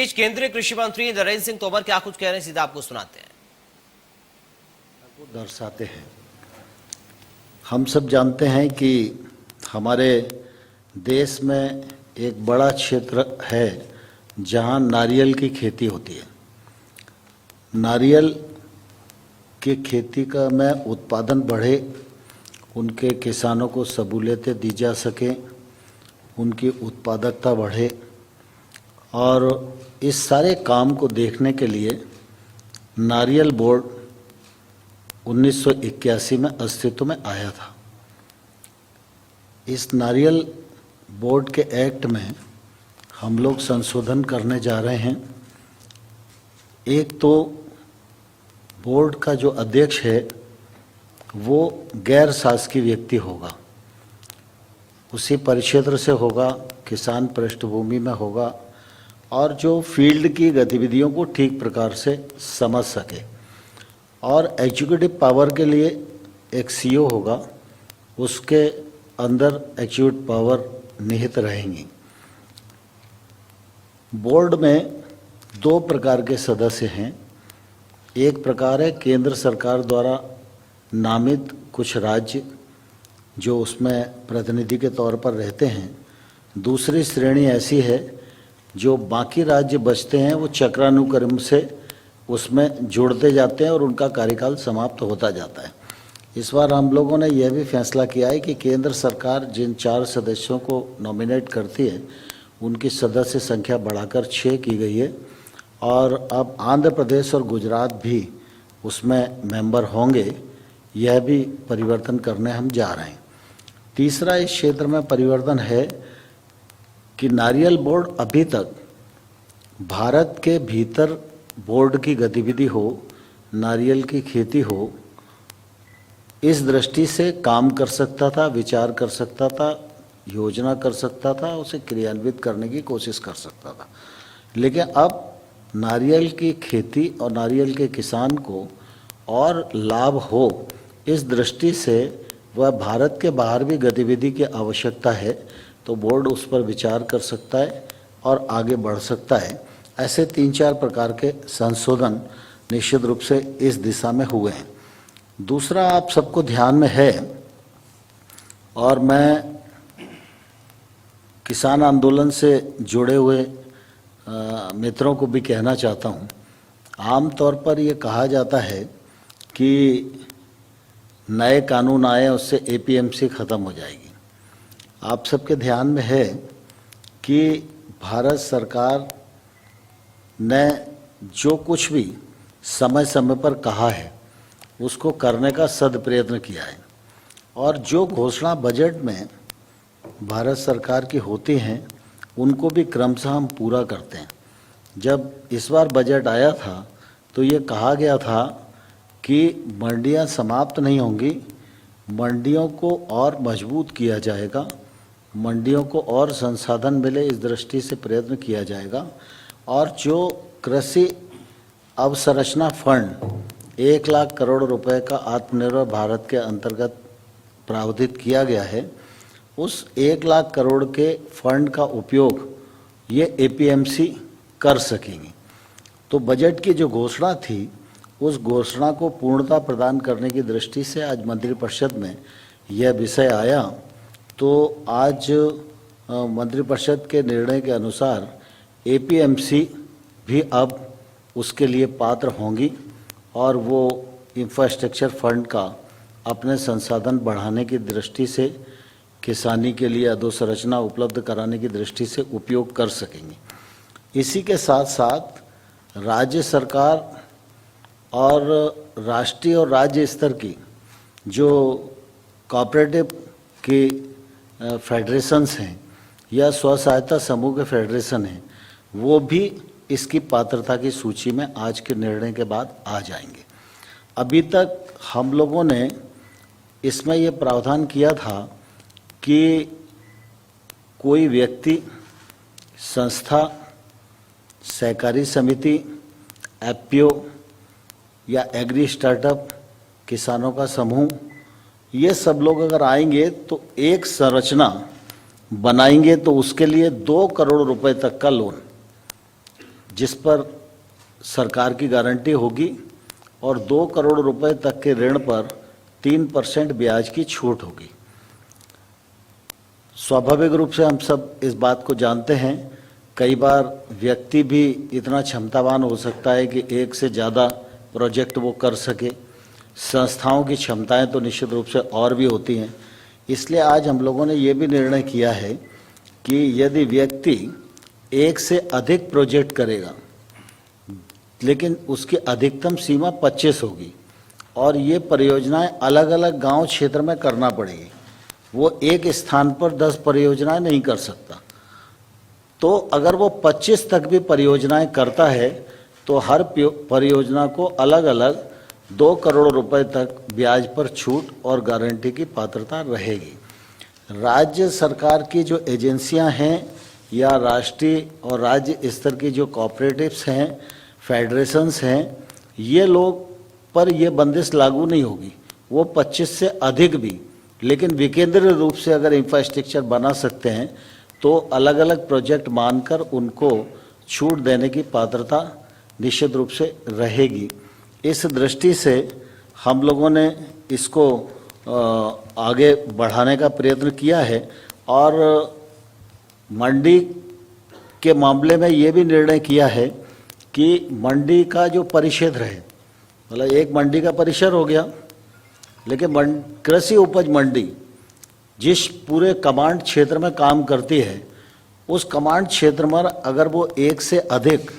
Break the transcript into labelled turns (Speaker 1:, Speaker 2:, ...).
Speaker 1: बीच केंद्रीय कृषि मंत्री नरेंद्र सिंह तोमर क्या कुछ कह रहे हैं, सीधा आपको सुनाते हैं।
Speaker 2: वो दर्शाते हैं। हम सब जानते हैं कि हमारे देश में एक बड़ा क्षेत्र है जहां नारियल की खेती होती है। नारियल की खेती का में उत्पादन बढ़े, उनके किसानों को सहूलियतें दी जा सकें, उनकी उत्पादकता बढ़े, और इस सारे काम को देखने के लिए नारियल बोर्ड 1981 में अस्तित्व में आया था। इस नारियल बोर्ड के एक्ट में हम लोग संशोधन करने जा रहे हैं। एक तो बोर्ड का जो अध्यक्ष है वो गैर शासकीय व्यक्ति होगा, उसी परिक्षेत्र से होगा, किसान पृष्ठभूमि में होगा और जो फील्ड की गतिविधियों को ठीक प्रकार से समझ सके। और एग्जीक्यूटिव पावर के लिए एक सीईओ होगा, उसके अंदर एग्जीक्यूटिव पावर निहित रहेंगी। बोर्ड में दो प्रकार के सदस्य हैं। एक प्रकार है केंद्र सरकार द्वारा नामित कुछ राज्य जो उसमें प्रतिनिधि के तौर पर रहते हैं। दूसरी श्रेणी ऐसी है जो बाकी राज्य बचते हैं, वो चक्रानुक्रम से उसमें जुड़ते जाते हैं और उनका कार्यकाल समाप्त होता जाता है। इस बार हम लोगों ने यह भी फैसला किया है कि केंद्र सरकार जिन 4 सदस्यों को नॉमिनेट करती है उनकी सदस्य संख्या बढ़ाकर 6 की गई है और अब आंध्र प्रदेश और गुजरात भी उसमें मेंबर होंगे। यह भी परिवर्तन करने हम जा रहे हैं। तीसरा इस क्षेत्र में परिवर्तन है कि नारियल बोर्ड अभी तक भारत के भीतर बोर्ड की गतिविधि हो, नारियल की खेती हो, इस दृष्टि से काम कर सकता था, विचार कर सकता था, योजना कर सकता था, उसे क्रियान्वित करने की कोशिश कर सकता था। लेकिन अब नारियल की खेती और नारियल के किसान को और लाभ हो, इस दृष्टि से वह भारत के बाहर भी गतिविधि की आवश्यकता है तो बोर्ड उस पर विचार कर सकता है और आगे बढ़ सकता है। ऐसे 3-4 प्रकार के संशोधन निश्चित रूप से इस दिशा में हुए हैं। दूसरा आप सबको ध्यान में है, और मैं किसान आंदोलन से जुड़े हुए मित्रों को भी कहना चाहता हूँ। आम तौर पर ये कहा जाता है कि नए कानून आए उससे एपीएमसी ख़त्म हो जाएगी। आप सबके ध्यान में है कि भारत सरकार ने जो कुछ भी समय समय पर कहा है उसको करने का सदप्रयत्न किया है, और जो घोषणा बजट में भारत सरकार की होती हैं उनको भी क्रमशः हम पूरा करते हैं। जब इस बार बजट आया था तो ये कहा गया था कि मंडियां समाप्त नहीं होंगी, मंडियों को और मजबूत किया जाएगा, मंडियों को और संसाधन मिले इस दृष्टि से प्रयत्न किया जाएगा, और जो कृषि अवसंरचना फंड 1 लाख करोड़ रुपए का आत्मनिर्भर भारत के अंतर्गत प्रावधान किया गया है, उस 1 लाख करोड़ के फंड का उपयोग ये एपीएमसी कर सकेंगी। तो बजट की जो घोषणा थी उस घोषणा को पूर्णता प्रदान करने की दृष्टि से आज मंत्रिपरिषद में यह विषय आया। तो आज मंत्रिपरिषद के निर्णय के अनुसार एपीएमसी भी अब उसके लिए पात्र होंगी और वो इंफ्रास्ट्रक्चर फंड का अपने संसाधन बढ़ाने की दृष्टि से, किसानी के लिए अधोसंरचना उपलब्ध कराने की दृष्टि से उपयोग कर सकेंगे। इसी के साथ साथ राज्य सरकार और राष्ट्रीय और राज्य स्तर की जो कोऑपरेटिव की फेडरेशंस हैं या स्व सहायता समूह के फेडरेशन हैं, वो भी इसकी पात्रता की सूची में आज के निर्णय के बाद आ जाएंगे। अभी तक हम लोगों ने इसमें ये प्रावधान किया था कि कोई व्यक्ति, संस्था, सहकारी समिति, एफपीओ या एग्री स्टार्टअप, किसानों का समूह, ये सब लोग अगर आएंगे तो एक संरचना बनाएंगे तो उसके लिए 2 करोड़ रुपए तक का लोन जिस पर सरकार की गारंटी होगी और 2 करोड़ रुपए तक के ऋण पर 3% ब्याज की छूट होगी। स्वाभाविक रूप से हम सब इस बात को जानते हैं, कई बार व्यक्ति भी इतना क्षमतावान हो सकता है कि एक से ज़्यादा प्रोजेक्ट वो कर सके। संस्थाओं की क्षमताएं तो निश्चित रूप से और भी होती हैं। इसलिए आज हम लोगों ने ये भी निर्णय किया है कि यदि व्यक्ति एक से अधिक प्रोजेक्ट करेगा, लेकिन उसकी अधिकतम सीमा 25 होगी और ये परियोजनाएं अलग अलग गांव क्षेत्र में करना पड़ेगी। वो एक स्थान पर 10 परियोजनाएं नहीं कर सकता। तो अगर वो 25 तक भी परियोजनाएं करता है तो हर परियोजना को अलग अलग 2 करोड़ रुपए तक ब्याज पर छूट और गारंटी की पात्रता रहेगी। राज्य सरकार की जो एजेंसियां हैं या राष्ट्रीय और राज्य स्तर की जो कोऑपरेटिव्स हैं, फेडरेशंस हैं, ये लोग पर ये बंदिश लागू नहीं होगी। वो 25 से अधिक भी, लेकिन विकेंद्रीय रूप से अगर इंफ्रास्ट्रक्चर बना सकते हैं तो अलग अलग प्रोजेक्ट मानकर उनको छूट देने की पात्रता निश्चित रूप से रहेगी। इस दृष्टि से हम लोगों ने इसको आगे बढ़ाने का प्रयत्न किया है और मंडी के मामले में ये भी निर्णय किया है कि मंडी का जो परिक्षेत्र है, मतलब एक मंडी का परिसर हो गया, लेकिन कृषि उपज मंडी जिस पूरे कमांड क्षेत्र में काम करती है, उस कमांड क्षेत्र में अगर वो एक से अधिक